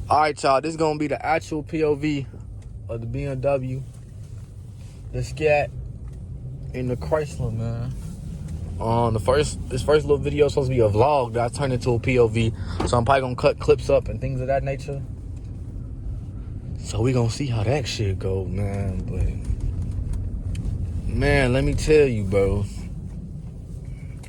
Alright, y'all, this is gonna be the actual POV of the BMW, the Scat, and the Chrysler, man. This first little video is supposed to be a vlog that I turned into a POV, so I'm probably gonna cut clips up and things of that nature. So we gonna see how that shit go, man. But man, let me tell you, bro,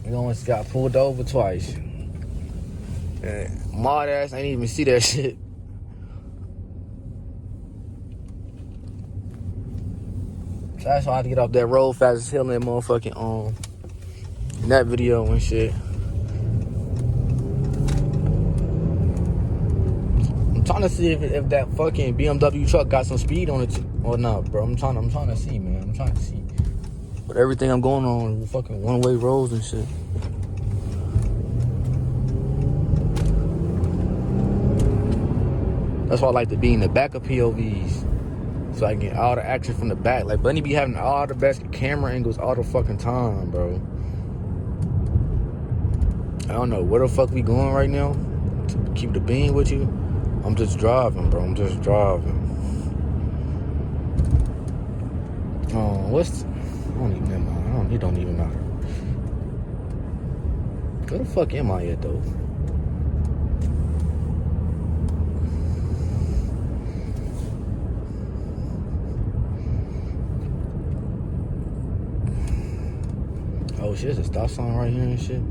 we almost got pulled over twice. And my ass ain't even see that shit. So that's why I had to get off that road fast as hell in that motherfucking in that video and shit. I'm trying to see if that fucking BMW truck got some speed on it or not, bro. I'm trying to see, man. I'm trying to see. But everything I'm going on is fucking one-way roads and shit. That's why I like to be in the back of POVs, so I can get all the action from the back. Like, Bunny be having all the best camera angles all the fucking time, bro. I don't know where the fuck we going right now. To keep the beam with you, I'm just driving, bro. I'm just driving. It don't even matter. Where the fuck am I at, though? Oh shit, there's a stop sign right here and shit.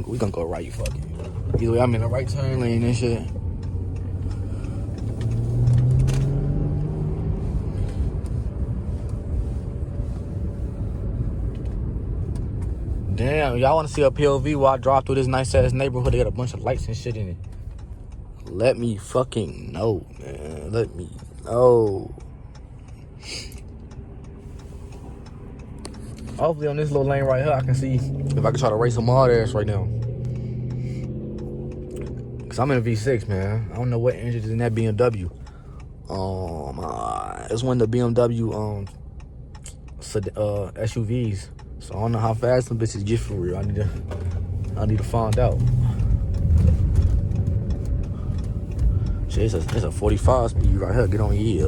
We gonna go right, fuck it. Either way, I'm in the right turn lane and shit. Damn, y'all wanna see a POV while I drive through this nice ass neighborhood? They got a bunch of lights and shit in it. Let me fucking know, man. Let me know. Hopefully on this little lane right here, I can see if I can try to race some hard ass right now. Cause I'm in a V6, man. I don't know what engine is in that BMW. It's one of the BMW SUVs. So I don't know how fast some bitches get for real. I need to find out. Shit, it's a 45 speed right here. Get on, yeah.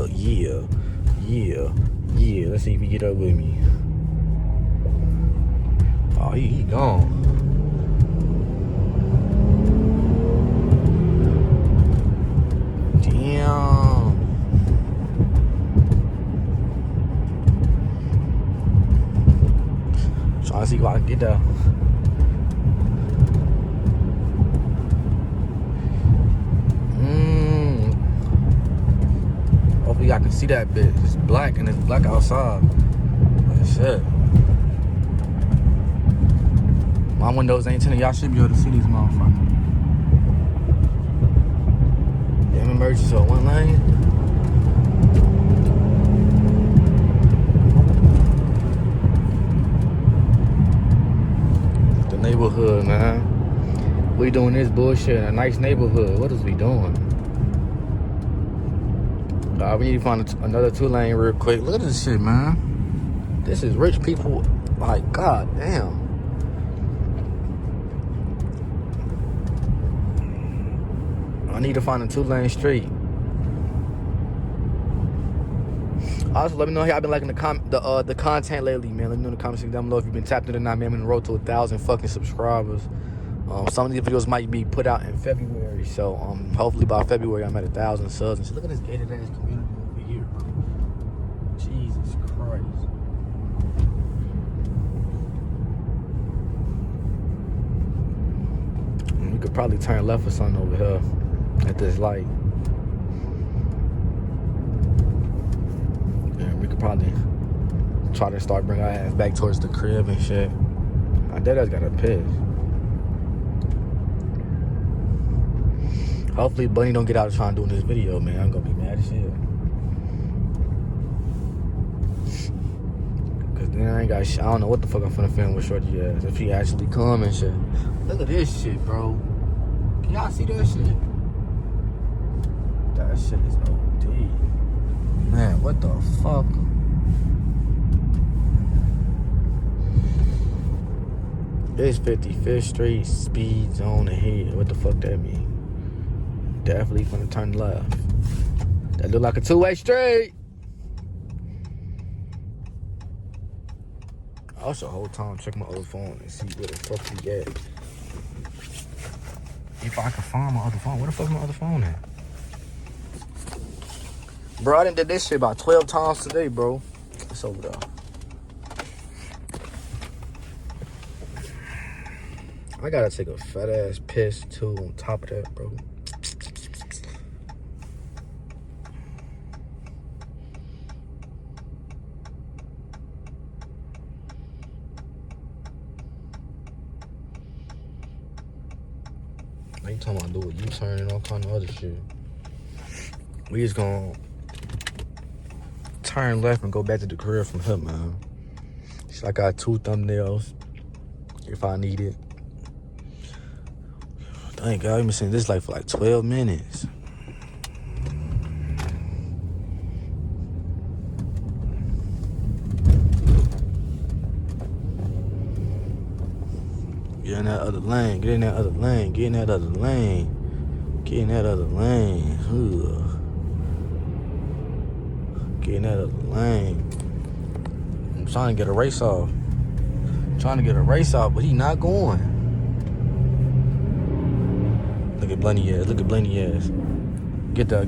Let's see if he get up with me. Oh, he gone. Damn. Trying to see if I can get there. Hopefully I can see that bitch. It's black and it's black outside. But shit. My windows ain't tinted. Y'all should be able to see these motherfuckers. Damn emergency, so one lane. The neighborhood, man. We doing this bullshit in a nice neighborhood. What is we doing? We need to find another 2-lane real quick. Look at this shit, man. This is rich people. Like, god damn. I need to find a 2-lane street. Also, let me know how y'all been liking the content lately, man. Let me know in the comment section down below if you've been tapped in or not, man. I'm on the road to 1,000 fucking subscribers. Some of these videos might be put out in February, so hopefully by February I'm at 1,000 subs. And shit. Look at this gated ass community over here, bro. Jesus Christ. We could probably turn left or something over here at this light. And we could probably try to start bringing our ass back towards the crib and shit. My dad got a piss. Hopefully Bunny don't get out of trying doing this video, man. I'm gonna be mad as shit. Cause then I ain't got shit. I don't know what the fuck I'm finna film with Shorty ass if he actually come and shit. Look at this shit, bro. Can y'all see that shit? That shit is OD. Man, what the fuck? It's 55th Street speed zone ahead. What the fuck that mean? Definitely finna turn left. That look like a two-way street. I also whole time check my other phone and see where the fuck we at. If I can find my other phone. Where the fuck my other phone at? Bro, I done did this shit about 12 times today, bro. It's over there. I gotta take a fat ass piss too on top of that, bro. I ain't talking about do a U-turn and all kind of other shit. We just gonna turn left and go back to the crib from here, man. So I got 2 thumbnails if I need it. Thank God, I've been saying this like for like 12 minutes. Get in that other lane, get in that other lane, get in that other lane, get in that other lane. Ugh. Get in that other lane. I'm trying to get a race off. But he not going. Look at Blenny ass. Get there.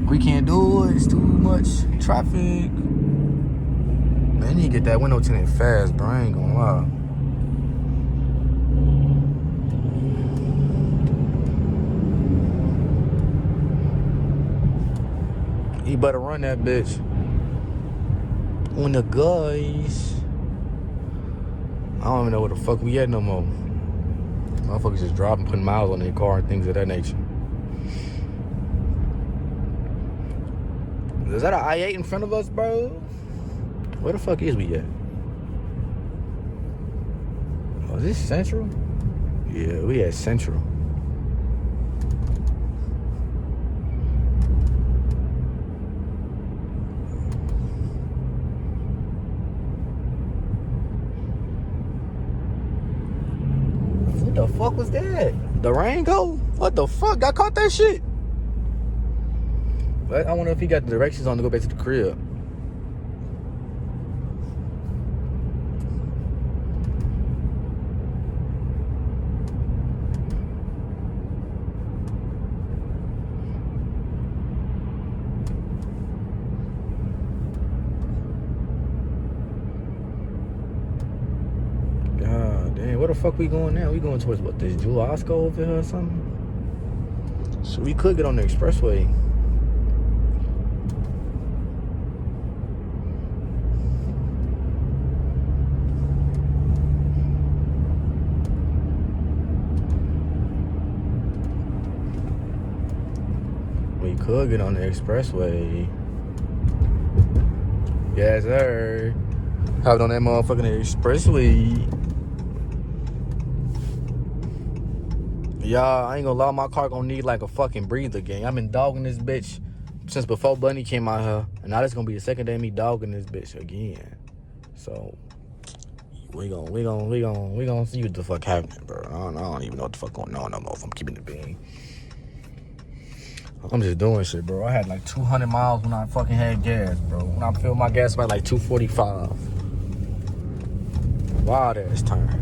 We can't do it. It's too much traffic. Man, you need to get that window tinted fast, bro. I ain't gonna lie. You better run that bitch. On the guys. I don't even know where the fuck we at no more. Motherfuckers just driving, putting miles on their car and things of that nature. Is that an I-8 in front of us, bro? Where the fuck is we at? Oh, is this Central? Yeah, we at Central. What the fuck was that? The rain go? What the fuck? I caught that shit. But I wonder if he got the directions on to go back to the crib. God damn, where the fuck we going now? We going towards what, this Jewel Osco over here or something? So we could get on the expressway. We could get on the expressway. Yes, sir. Hopped on that motherfucking expressway. Y'all, I ain't gonna lie, my car gonna need like a fucking breather, gang. I've been dogging this bitch since before Bunny came out here. And now this gonna be the second day of me dogging this bitch again. So, we gonna see what the fuck happening, bro. I don't even know what the fuck going on no more if I'm keeping the bean. I'm just doing shit, bro. I had like 200 miles when I fucking had gas, bro. When I filled my gas about like 245. Wild ass turn.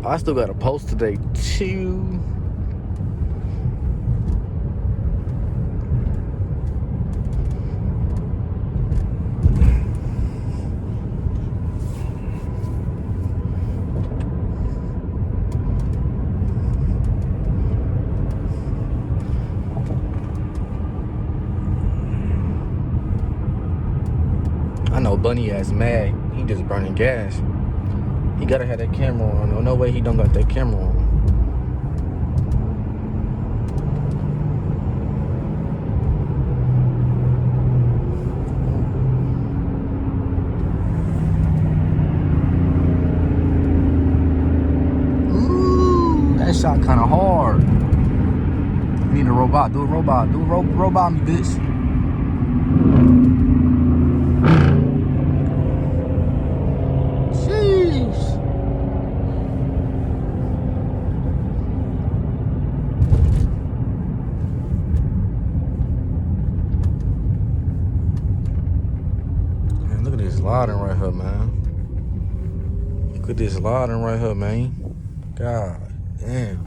I still got a post today too. I know Bunny ass mad. He just burning gas. He gotta have that camera on. No way he don't got that camera on. Ooh, that shot kind of hard. We need a robot. Do a robot. Do a robot me, bitch. Jeez. Man, look at this lighting right here, man. Look at this lighting right here, man. God damn.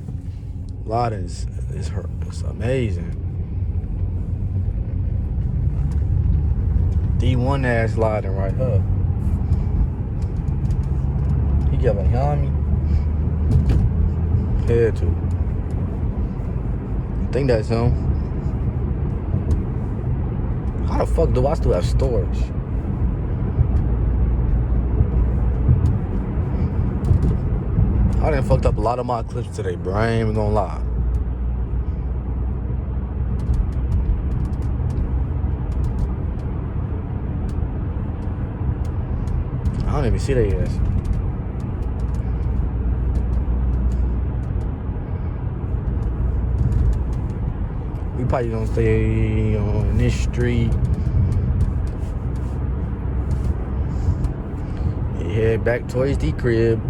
Lighting is it's amazing. D1 ass lighting right here. He got behind me. Head to. I think that's him. How the fuck do I still have storage? I done fucked up a lot of my clips today, bro. I ain't even gonna lie. I don't even see that yet. We probably gonna stay on this street. And head back towards the crib.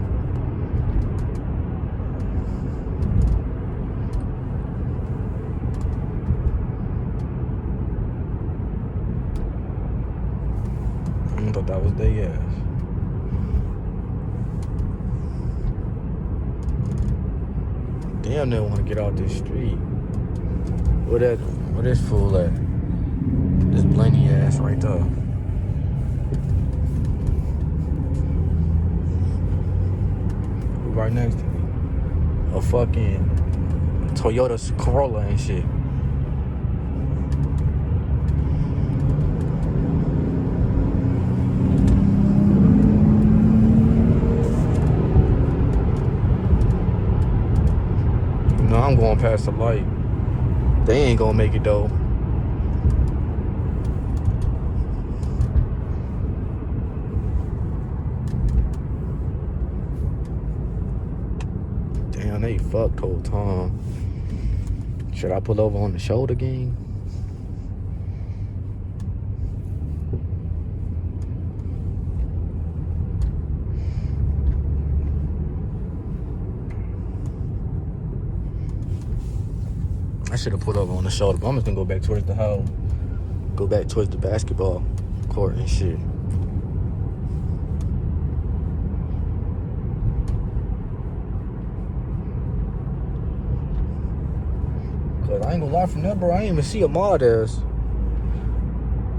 I thought that was their ass. Damn, they want to get out this street. Where this fool at? This Blaney ass right there. Who right next to me? A fucking Toyota Corolla and shit. I'm going past the light. They ain't gonna make it though. Damn, they fucked whole time. Should I pull over on the shoulder game? I should have put over on the shoulder, but I'm just gonna go back towards the house. Go back towards the basketball court and shit. Cause I ain't gonna lie, from there, bro, I ain't even see a mod as.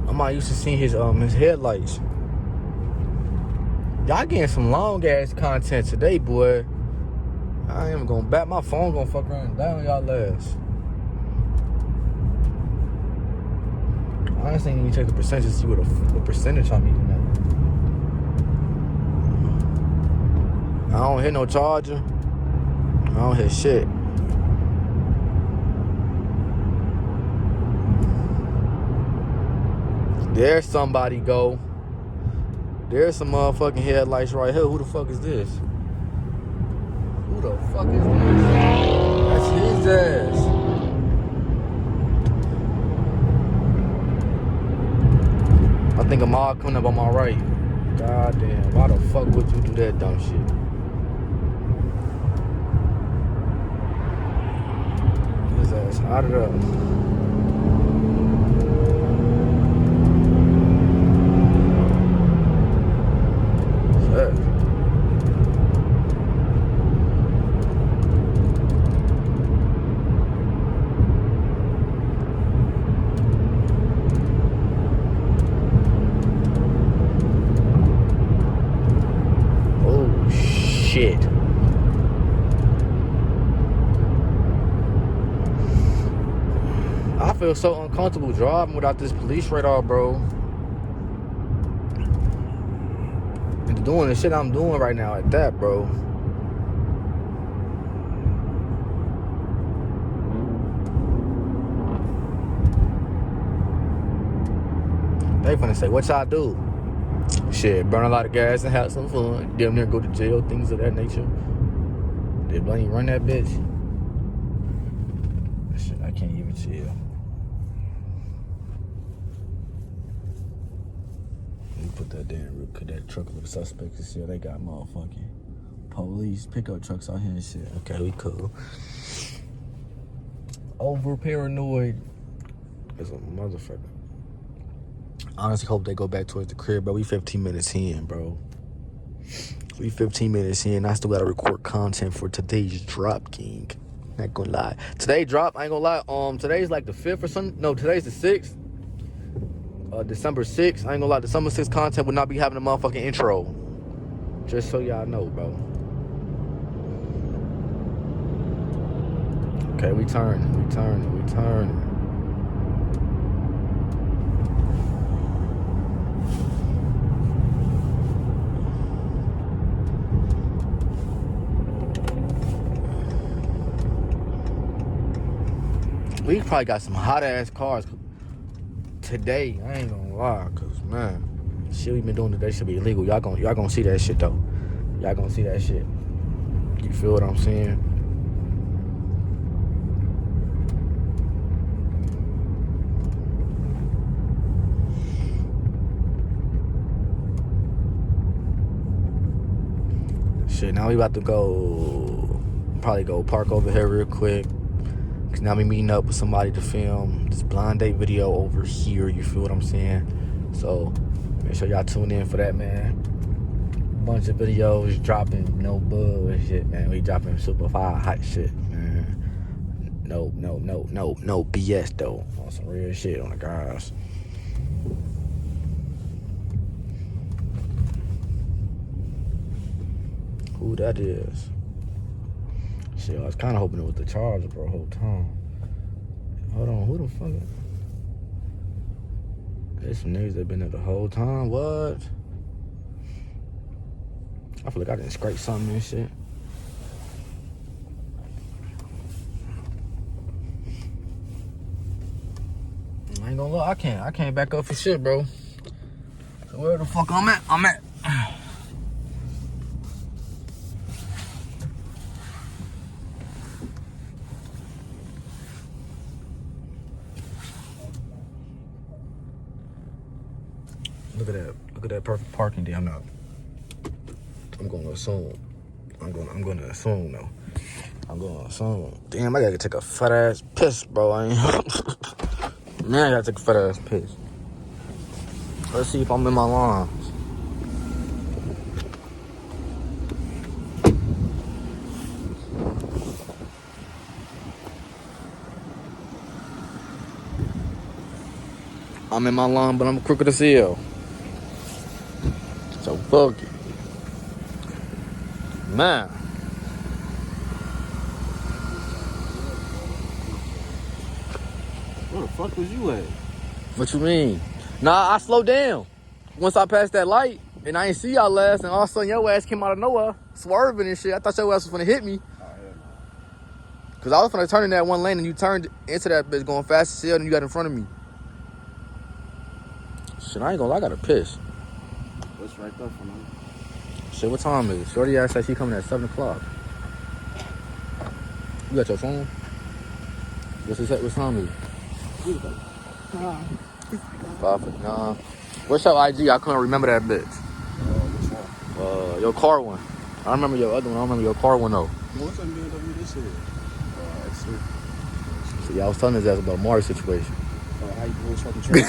I'm not used to seeing his headlights. Y'all getting some long ass content today, boy. I ain't even gonna bat my phone, gonna fuck around and down y'all ass. I honestly need to check the percentage to see what percentage I'm eating at. I don't hit no charger. I don't hit shit. There's somebody go. There's some motherfucking headlights right here. Who the fuck is this? Who the fuck is this? That's his ass. I think a mob coming up on my right. God damn, why the fuck would you do that dumb shit? His ass out of there. Shit. I feel so uncomfortable driving without this police radar, bro. And doing the shit I'm doing right now at that, bro. They finna say, what y'all do? Shit, burn a lot of gas and have some fun. Damn near go to jail, things of that nature. They blame run that bitch. Shit, I can't even chill. Let me put that down real quick. That truck looks suspect as shit. They got motherfucking police pickup trucks out here and shit. Okay, we cool. Over paranoid as a motherfucker. Honestly, hope they go back towards the crib, bro. We 15 minutes in, bro. We 15 minutes in. I still gotta record content for today's drop, king. Not gonna lie. Today drop, I ain't gonna lie. Today's like the 5th or something. No, today's the 6th. December 6th. I ain't gonna lie. December 6th content will not be having a motherfucking intro. Just so y'all know, bro. Okay, we turning. We probably got some hot ass cars today. I ain't gonna lie, cause man, shit we been doing today should be illegal. Y'all gonna see that shit though. Y'all gonna see that shit. You feel what I'm saying? Shit, now we about to probably go park over here real quick. Cause now we meeting up with somebody to film this blind date video over here. You feel what I'm saying? So make sure y'all tune in for that, man. Bunch of videos dropping, no bullshit, man. We dropping super fire hot shit, man. No BS though. On some real shit on the guys. Who that is? Shit, I was kind of hoping it was the Charger, bro, whole time. Hold on, who the fuck? There's some niggas that been there the whole time. What? I feel like I didn't scrape something and shit. I ain't gonna lie, I can't back up for shit, bro. So where the fuck I'm at? Look at that perfect parking day. I'm gonna assume though. Damn, I gotta take a fat ass piss, bro. Man, I gotta take a fat ass piss. Let's see if I'm in my lines. I'm in my line, but I'm crooked as hell. So fuck it. Man. Where the fuck was you at? What you mean? Nah, I slowed down. Once I passed that light, and I ain't see y'all last, and all of a sudden your ass came out of nowhere, swerving and shit. I thought your ass was gonna hit me. Oh, hell no. Cause I was gonna turn in that one lane, and you turned into that bitch going fast as hell, and you got in front of me. Shit, I ain't gonna lie, I gotta piss. What's right there for me? Shit, what time is it? Shorty ass said she coming at 7 o'clock. You got your phone? What time is it? 5:59. What's your IG? I couldn't remember that bitch. Which one? Your car one. I remember your other one. I don't remember your car one though. What's that BMW this is? Actually. See, I was telling his ass about Mari's situation. How you doing fucking trade?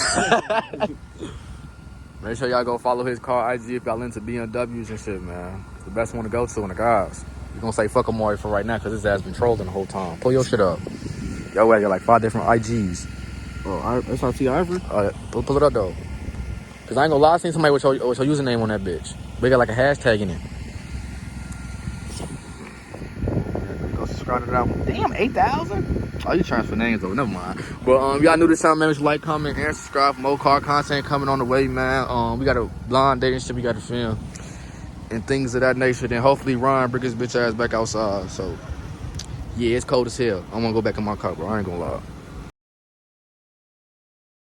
Make sure y'all go follow his car IG if y'all into BMWs and shit, man. It's the best one to go to in the guys. You're gonna say fuck Amari for right now because his ass been trolling the whole time. Pull your shit up. Yo, I got like 5 different IGs. Oh, SRT Ivory? Pull it up though. Cause I ain't gonna lie, I seen somebody with your username on that bitch. But got like a hashtag in it. Go subscribe to that one. Damn, 8,000? Oh, you transfer names though. Never mind. But y'all new to something, man. Make sure like, comment, and subscribe. More car content coming on the way, man. We got a blind date and shit we got to film. And things of that nature. Then hopefully Ryan bring his bitch ass back outside. So yeah, it's cold as hell. I'm gonna go back in my car, bro. I ain't gonna lie.